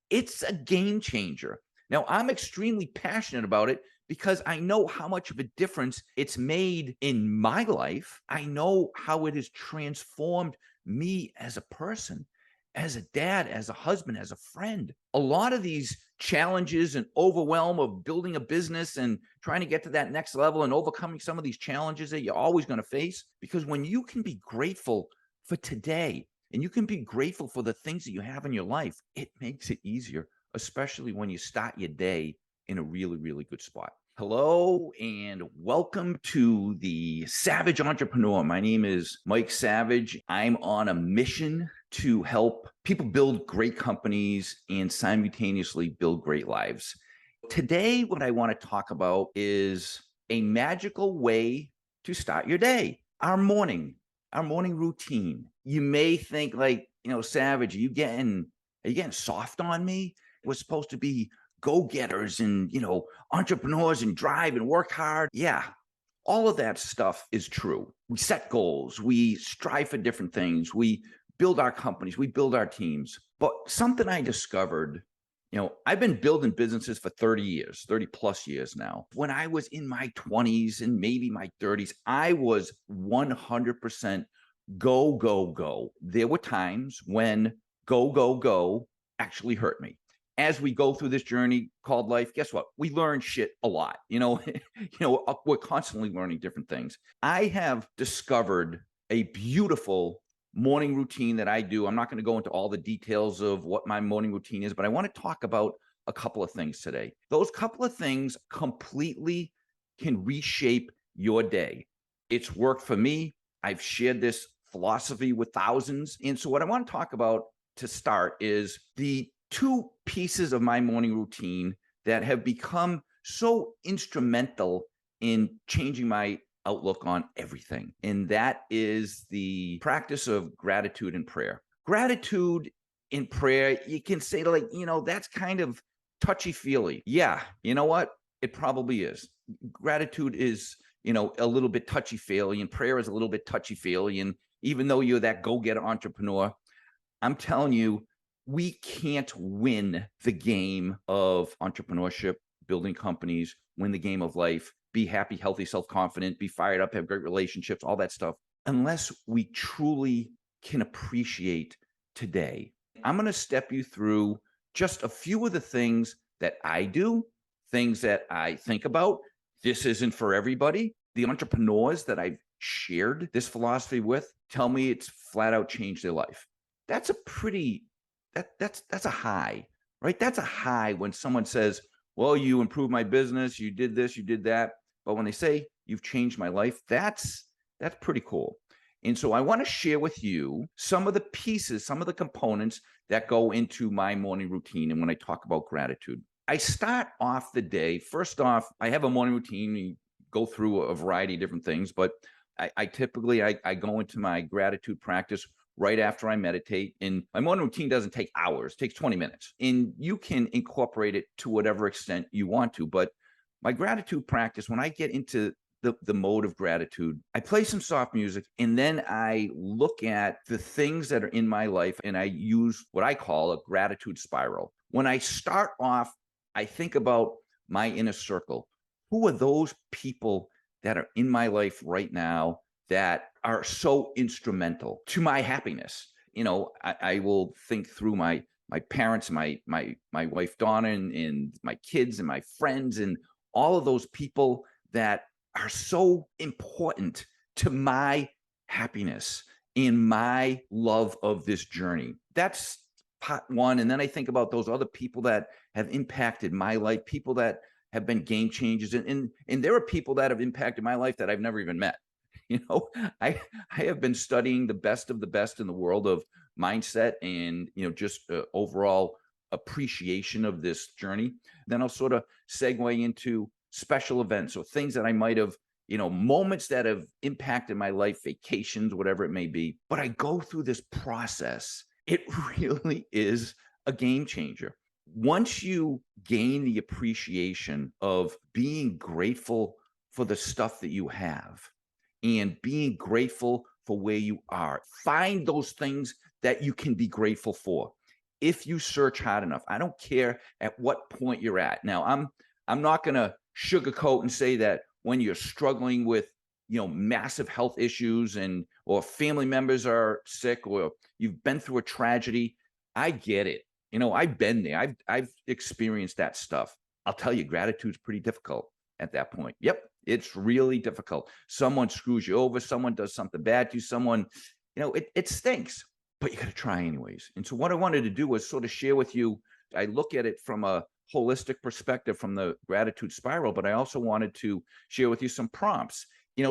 It's a game changer. Now, I'm extremely passionate about it because I know how much of a difference it's made in my life. I know how it has transformed me as a person, as a dad, as a husband, as a friend. A lot of these challenges and overwhelm of building a business and trying to get to that next level and overcoming some of these challenges that you're always going to face. Because when you can be grateful for today and you can be grateful for the things that you have in your life, it makes it easier, especially when you start your day in a really, really good spot. Hello and welcome to the Savage Entrepreneur. My name is Mike Savage. I'm on a mission to help people build great companies and simultaneously build great lives. Today, what I want to talk about is a magical way to start your day, our morning routine. You may think like, Savage, are you getting soft on me? We're supposed to be go-getters and, entrepreneurs and drive and work hard. Yeah, all of that stuff is true. We set goals, we strive for different things, we build our companies, we build our teams. But something I discovered, I've been building businesses for 30 years, 30 plus years now. When I was in my 20s and maybe my 30s, I was 100% go, go, go. There were times when go, go, go actually hurt me. As we go through this journey called life, guess what? We learn shit a lot. We're constantly learning different things. I have discovered a beautiful morning routine that I do. I'm not going to go into all the details of what my morning routine is, but I want to talk about a couple of things today. Those couple of things completely can reshape your day. It's worked for me. I've shared this philosophy with thousands. And so what I want to talk about to start is the two pieces of my morning routine that have become so instrumental in changing my outlook on everything. And that is the practice of gratitude and prayer. Gratitude in prayer, you can say that's kind of touchy feely. Yeah, you know what? It probably is. Gratitude is, a little bit touchy feely, and prayer is a little bit touchy feely. And even though you're that go-getter entrepreneur, I'm telling you, we can't win the game of entrepreneurship, building companies, win the game of life, be happy, healthy, self-confident, be fired up, have great relationships, all that stuff, unless we truly can appreciate today. I'm going to step you through just a few of the things that I do, things that I think about. This isn't for everybody. The entrepreneurs that I've shared this philosophy with tell me it's flat out changed their life. That's a pretty that's a high, right? That's a high when someone says, "Well, you improved my business, you did this, you did that." But when they say you've changed my life, that's pretty cool. And so I want to share with you some of the pieces, some of the components that go into my morning routine. And when I talk about gratitude, I start off the day. First off, I have a morning routine. You go through a variety of different things, but I typically I go into my gratitude practice right after I meditate. And my morning routine doesn't take hours, it takes 20 minutes. And you can incorporate it to whatever extent you want to. But my gratitude practice, when I get into the mode of gratitude, I play some soft music and then I look at the things that are in my life and I use what I call a gratitude spiral. When I start off, I think about my inner circle. Who are those people that are in my life right now that are so instrumental to my happiness? I will think through my parents, my wife Donna, and my kids and my friends and all of those people that are so important to my happiness and my love of this journey. That's part one. And then I think about those other people that have impacted my life, people that have been game changers. And there are people that have impacted my life that I've never even met. You know, I I have been studying the best of the best in the world of mindset and just overall appreciation of this journey. Then I'll sort of segue into special events or things that I might have, moments that have impacted my life, vacations, whatever it may be. But I go through this process. It really is a game changer. Once you gain the appreciation of being grateful for the stuff that you have and being grateful for where you are, find those things that you can be grateful for. if you search hard enough. I don't care at what point you're at. Now, I'm not going to sugarcoat and say that when you're struggling with, massive health issues and or family members are sick or you've been through a tragedy, I get it. I've been there. I've experienced that stuff. I'll tell you, gratitude's pretty difficult at that point. Yep, it's really difficult. Someone screws you over, someone does something bad to you, someone, it stinks, but you got to try anyways. And so what I wanted to do was sort of share with you. I look at it from a holistic perspective from the gratitude spiral, but I also wanted to share with you some prompts.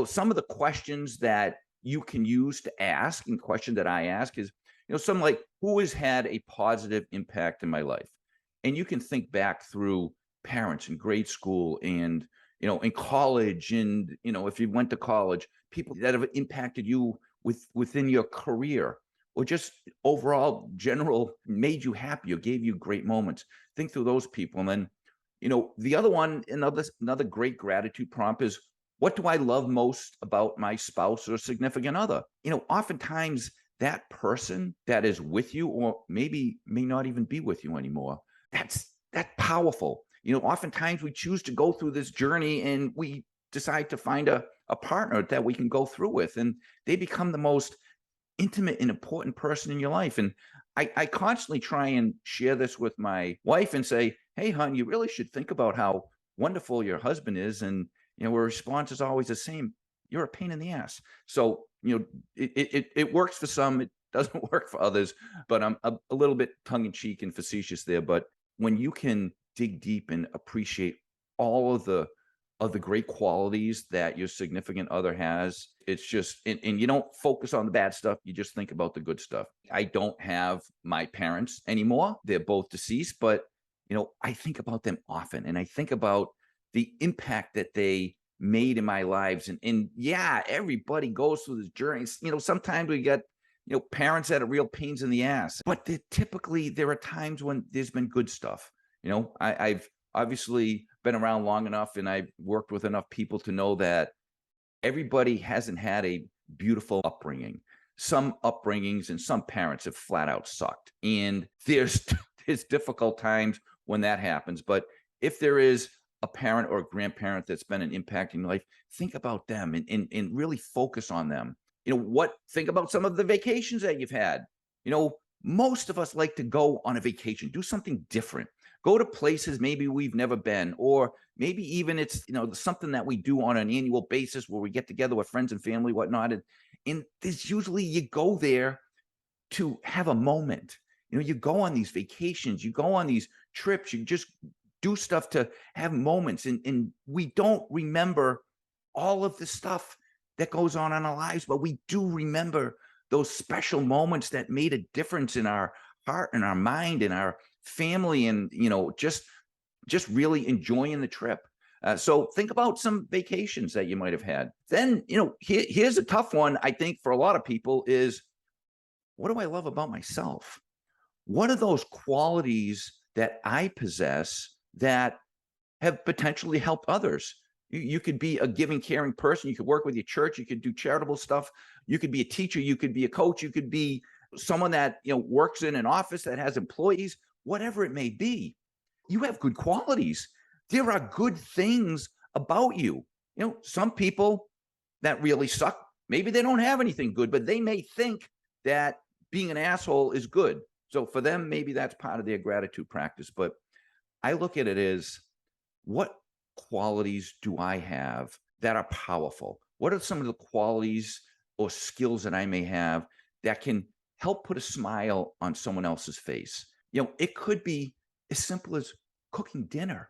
Some of the questions that you can use to ask, and question that I ask is, some like, who has had a positive impact in my life? And you can think back through parents in grade school and, in college, and, if you went to college, people that have impacted you within your career, or just overall general made you happy or gave you great moments. Think through those people. And then, the other one, another great gratitude prompt is, what do I love most about my spouse or significant other? Oftentimes that person that is with you, or maybe may not even be with you anymore, that's powerful. Oftentimes we choose to go through this journey and we decide to find a partner that we can go through with, and they become the most intimate and important person in your life. And I constantly try and share this with my wife and say, hey, hon, you really should think about how wonderful your husband is. And, her response is always the same. You're a pain in the ass. So, it works for some, it doesn't work for others, but I'm a little bit tongue in cheek and facetious there. But when you can dig deep and appreciate all of the great qualities that your significant other has, it's just, and you don't focus on the bad stuff, you just think about the good stuff. I don't have my parents anymore. They're both deceased, but I think about them often, and I think about the impact that they made in my lives. And yeah, everybody goes through this journey. Sometimes we get parents that are real pains in the ass, but typically there are times when there's been good stuff. I've obviously been around long enough, and I've worked with enough people to know that everybody hasn't had a beautiful upbringing. Some upbringings and some parents have flat out sucked. And there's difficult times when that happens. But if there is a parent or a grandparent that's been an impact in your life, think about them and really focus on them. Think about some of the vacations that you've had. Most of us like to go on a vacation, do something different. Go to places maybe we've never been, or maybe even it's, something that we do on an annual basis where we get together with friends and family, whatnot. And there's usually, you go there to have a moment. You go on these vacations, you go on these trips, you just do stuff to have moments. And we don't remember all of the stuff that goes on in our lives, but we do remember those special moments that made a difference in our heart and our mind and our family, and just really enjoying the trip. So think about some vacations that you might have had. Then here's a tough one, I think, for a lot of people is, what do I love about myself? What are those qualities that I possess that have potentially helped others? You could be a giving, caring person. You could work with your church. You could do charitable stuff. You could be a teacher. You could be a coach. You could be someone that works in an office that has employees. Whatever it may be, you have good qualities. There are good things about you. Some people that really suck, maybe they don't have anything good, but they may think that being an asshole is good. So for them, maybe that's part of their gratitude practice. But I look at it as, what qualities do I have that are powerful? What are some of the qualities or skills that I may have that can help put a smile on someone else's face? It could be as simple as cooking dinner,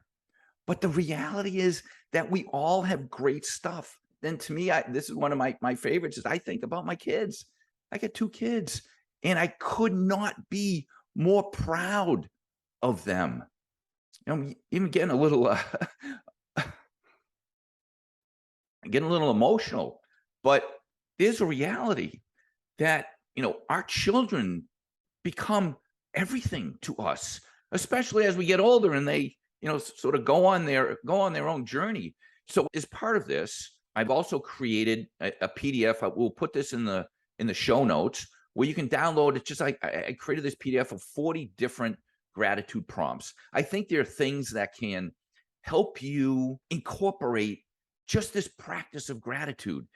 but the reality is that we all have great stuff. Then to me, this is one of my favorites, is I think about my kids. I got 2 kids, and I could not be more proud of them. Even getting a little, getting a little emotional, but there's a reality that, our children become everything to us, especially as we get older and they, sort of go on their own journey. So as part of this, I've also created a PDF. We'll put this in the show notes, where you can download. It's just like I created this PDF of 40 different gratitude prompts. I think there are things that can help you incorporate just this practice of gratitude.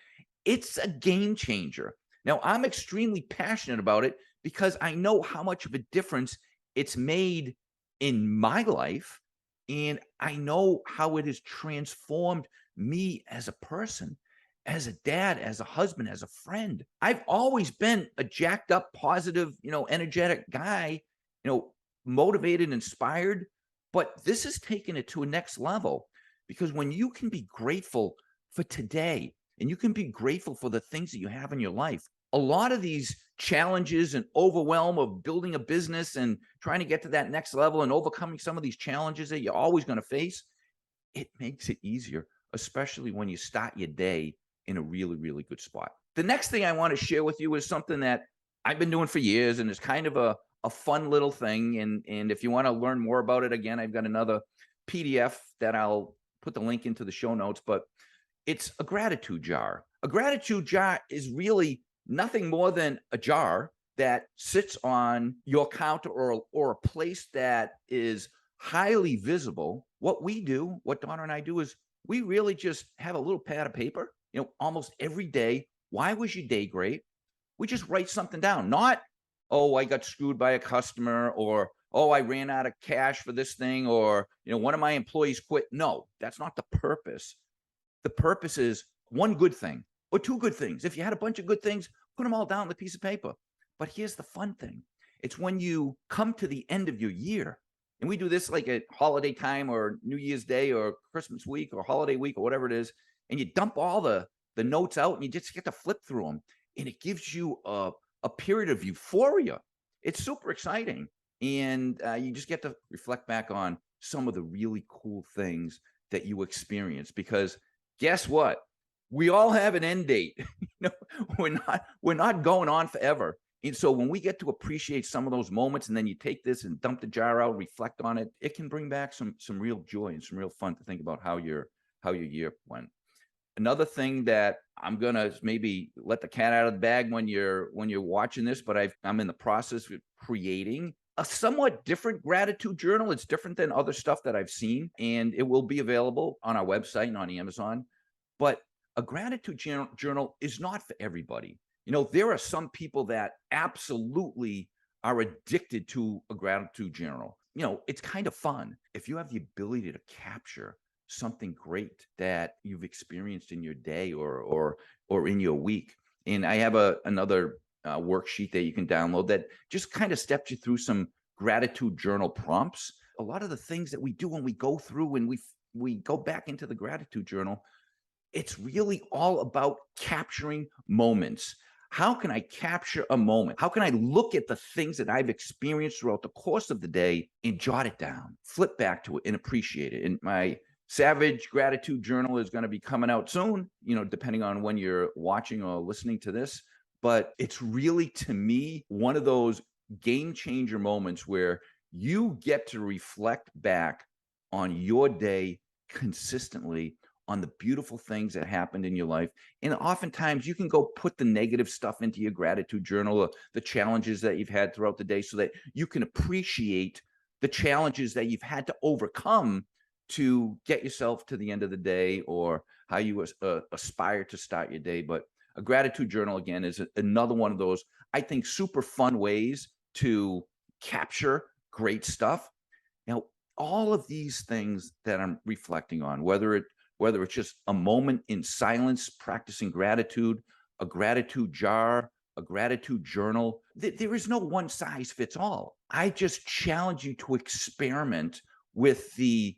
It's a game changer. Now, I'm extremely passionate about it because I know how much of a difference it's made in my life. And I know how it has transformed me as a person, as a dad, as a husband, as a friend. I've always been a jacked up, positive, energetic guy, motivated, inspired. But this has taken it to a next level because when you can be grateful for today and you can be grateful for the things that you have in your life, a lot of these challenges and overwhelm of building a business and trying to get to that next level and overcoming some of these challenges that you're always going to face, it makes it easier, especially when you start your day in a really, really good spot. The next thing I want to share with you is something that I've been doing for years, and it's kind of a fun little thing. And if you want to learn more about it, again, I've got another PDF that I'll put the link into the show notes, but it's a gratitude jar. A gratitude jar is really nothing more than a jar that sits on your counter or a place that is highly visible. What we do, what Donna and I do, is we really just have a little pad of paper, almost every day. Why was your day great? We just write something down, not, oh, I got screwed by a customer, or, oh, I ran out of cash for this thing, or, one of my employees quit. No, that's not the purpose. The purpose is one good thing or two good things. If you had a bunch of good things, put them all down on the piece of paper. But here's the fun thing. It's when you come to the end of your year, and we do this like at holiday time or New Year's Day or Christmas week or holiday week or whatever it is, and you dump all the notes out and you just get to flip through them. And it gives you a period of euphoria. It's super exciting. And you just get to reflect back on some of the really cool things that you experience, because guess what? We all have an end date. We're not going on forever. And so when we get to appreciate some of those moments, and then you take this and dump the jar out, reflect on it, it can bring back some real joy and some real fun to think about how your year went. Another thing that I'm gonna maybe let the cat out of the bag when you're watching this, but I'm in the process of creating a somewhat different gratitude journal. It's different than other stuff that I've seen, and it will be available on our website and on Amazon. But a gratitude journal is not for everybody. There are some people that absolutely are addicted to a gratitude journal. It's kind of fun. If you have the ability to capture something great that you've experienced in your day or in your week. And I have another worksheet that you can download that just kind of steps you through some gratitude journal prompts. A lot of the things that we do when we go through and we go back into the gratitude journal, it's really all about capturing moments. How can I capture a moment? How can I look at the things that I've experienced throughout the course of the day and jot it down, flip back to it and appreciate it? And my Savage Gratitude Journal is going to be coming out soon, depending on when you're watching or listening to this. But it's really, to me, one of those game changer moments where you get to reflect back on your day consistently, on the beautiful things that happened in your life. And oftentimes you can go put the negative stuff into your gratitude journal, or the challenges that you've had throughout the day, so that you can appreciate the challenges that you've had to overcome to get yourself to the end of the day, or how you aspire to start your day. But a gratitude journal, again, is another one of those, I think, super fun ways to capture great stuff. Now, all of these things that I'm reflecting on, whether it's just a moment in silence, practicing gratitude, a gratitude jar, a gratitude journal, there is no one size fits all. I just challenge you to experiment with the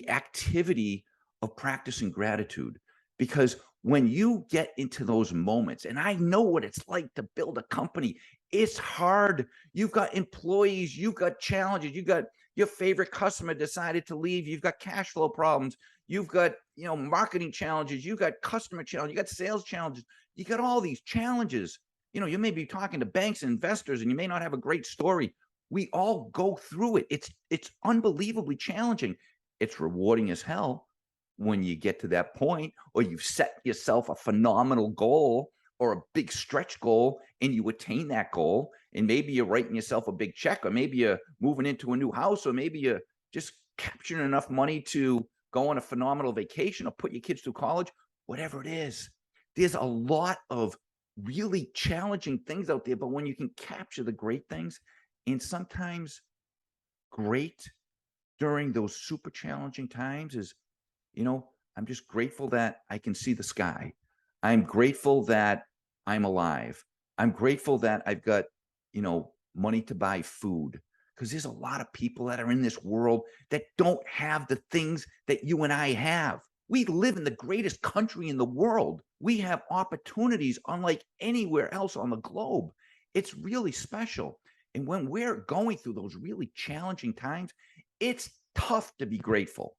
activity of practicing gratitude, because when you get into those moments, and I know what it's like to build a company, it's hard. You've got employees, you've got challenges, you've got your favorite customer decided to leave, you've got cash flow problems, you've got, marketing challenges, you've got customer challenges, you got sales challenges, you got all these challenges. You may be talking to banks and investors and you may not have a great story. We all go through it. It's unbelievably challenging. It's rewarding as hell when you get to that point, or you've set yourself a phenomenal goal, or a big stretch goal and you attain that goal, and maybe you're writing yourself a big check, or maybe you're moving into a new house, or maybe you're just capturing enough money to go on a phenomenal vacation or put your kids through college, whatever it is. There's a lot of really challenging things out there, but when you can capture the great things, and sometimes great during those super challenging times is, I'm just grateful that I can see the sky. I'm grateful that I'm alive. I'm grateful that I've got, money to buy food. Because there's a lot of people that are in this world that don't have the things that you and I have. We live in the greatest country in the world. We have opportunities unlike anywhere else on the globe. It's really special. And when we're going through those really challenging times, it's tough to be grateful.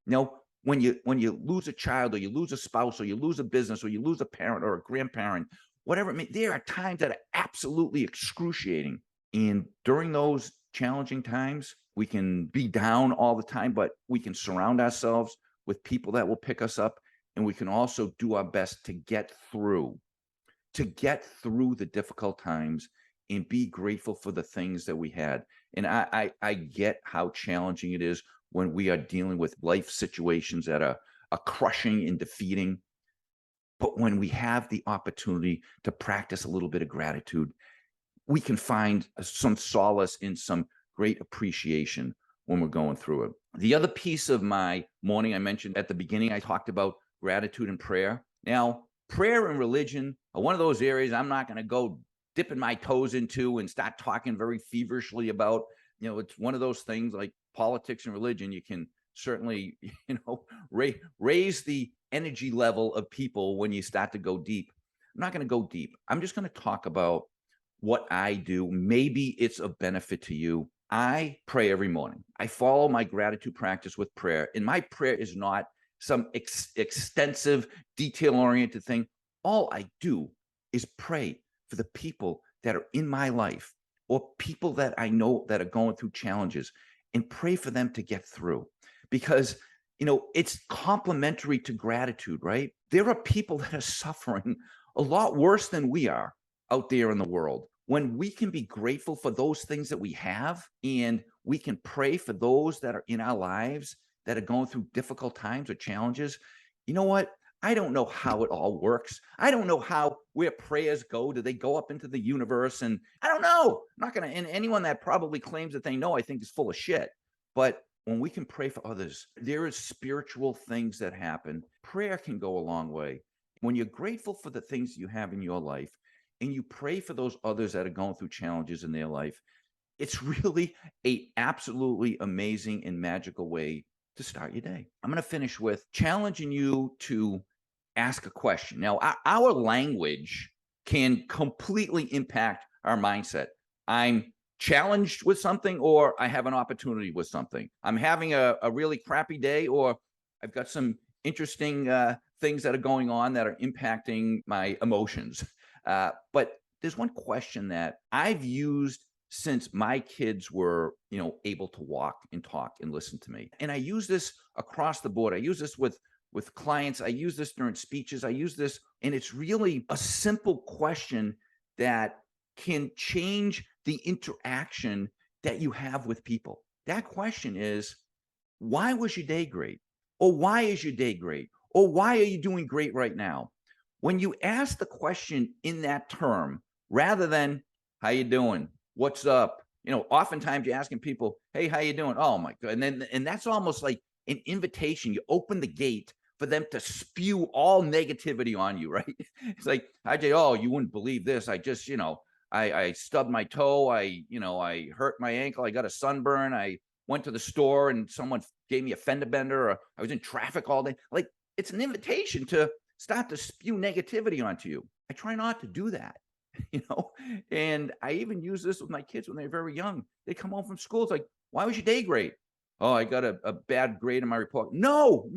When you lose a child, or you lose a spouse, or you lose a business, or you lose a parent or a grandparent, whatever it may, there are times that are absolutely excruciating. And during those challenging times, we can be down all the time, but we can surround ourselves with people that will pick us up, and we can also do our best to get through the difficult times and be grateful for the things that we had. And I get how challenging it is when we are dealing with life situations that are crushing and defeating. But when we have the opportunity to practice a little bit of gratitude, we can find some solace in some great appreciation when we're going through it. The other piece of my morning, I mentioned at the beginning, I talked about gratitude and prayer. Now, prayer and religion are one of those areas I'm not going to go dipping my toes into and start talking very feverishly about. It's one of those things like politics and religion. You can certainly, raise the energy level of people when you start to go deep. I'm not going to go deep. I'm just going to talk about what I do. Maybe it's of benefit to you. I pray every morning. I follow my gratitude practice with prayer, and my prayer is not some extensive, detail-oriented thing. All I do is pray for the people that are in my life, or people that I know that are going through challenges, and pray for them to get through. Because, it's complementary to gratitude, right? There are people that are suffering a lot worse than we are out there in the world. When we can be grateful for those things that we have, and we can pray for those that are in our lives that are going through difficult times or challenges, you know what? I don't know how it all works. I don't know where prayers go. Do they go up into the universe? And I don't know. I'm not going to, and anyone that probably claims that they know, I think is full of shit. But when we can pray for others, there is spiritual things that happen. Prayer can go a long way. When you're grateful for the things you have in your life, and you pray for those others that are going through challenges in their life, it's really a absolutely amazing and magical way to start your day. I'm going to finish with challenging you to ask a question. Now, our language can completely impact our mindset. I'm challenged with something, or I have an opportunity with something. I'm having a really crappy day, or I've got some interesting things that are going on that are impacting my emotions. But there's one question that I've used since my kids were, able to walk and talk and listen to me. And I use this across the board. I use this with clients. I use this during speeches. I use this, and it's really a simple question that can change the interaction that you have with people. That question is, why was your day great? Or why is your day great? Or why are you doing great right now? When you ask the question in that term, rather than how you doing, what's up, oftentimes you're asking people, hey, how you doing? Oh my God. And that's almost like an invitation. You open the gate for them to spew all negativity on you, right? It's like, hi Jay, oh, you wouldn't believe this. I just, I stubbed my toe. I hurt my ankle. I got a sunburn. I went to the store and someone gave me a fender bender, or I was in traffic all day. Like, it's an invitation to start to spew negativity onto you. I try not to do that, and I even use this with my kids when they're very young. They come home from school. It's like, why was your day great? Oh, I got a bad grade in my report. No.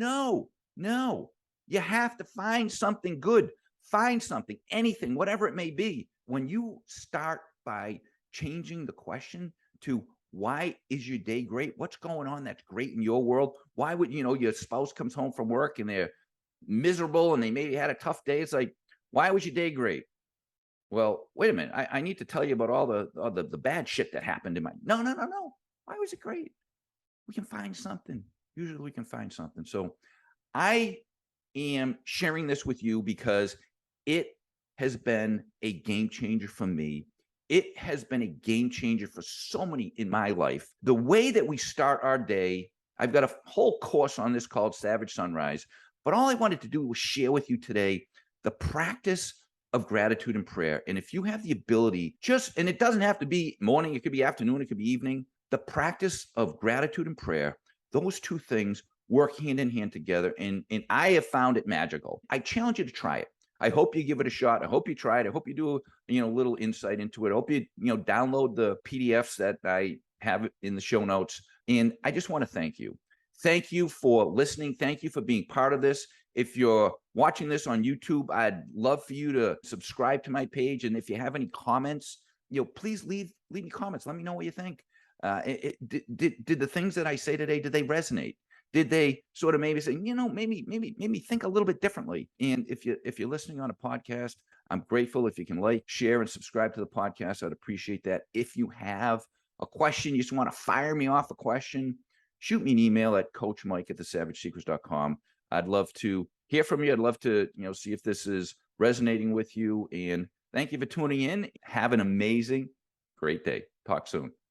You have to find something good. Find something, anything, whatever it may be. When you start by changing the question to, why is your day great? What's going on that's great in your world? Why would, your spouse comes home from work and they're miserable and they maybe had a tough day? It's like, Why was your day great? Well, wait a minute. I need to tell you about all the bad shit that happened in my. No, no, no, no. Why was it great? We can find something. Usually we can find something. So I am sharing this with you because it has been a game changer for me. It has been a game changer for so many in my life. The way that we start our day, I've got a whole course on this called Savage Sunrise. But all I wanted to do was share with you today the practice of gratitude and prayer. And if you have the ability, and it doesn't have to be morning, it could be afternoon, it could be evening, the practice of gratitude and prayer, those two things work hand in hand together. And I have found it magical. I challenge you to try it. I hope you give it a shot. I hope you try it. I hope you do a little insight into it. I hope you download the PDFs that I have in the show notes. And I just want to thank you. Thank you for listening. Thank you for being part of this. If you're watching this on YouTube, I'd love for you to subscribe to my page. And if you have any comments, please leave me comments. Let me know what you think. Did the things that I say today, did they resonate? Did they sort of maybe say, maybe think a little bit differently? And if you're listening on a podcast, I'm grateful if you can like, share, and subscribe to the podcast. I'd appreciate that. If you have a question, you just want to fire me off a question, shoot me an email at coachmike@thesavagesecrets.com. I'd love to hear from you. I'd love to see if this is resonating with you. And thank you for tuning in. Have an amazing, great day. Talk soon.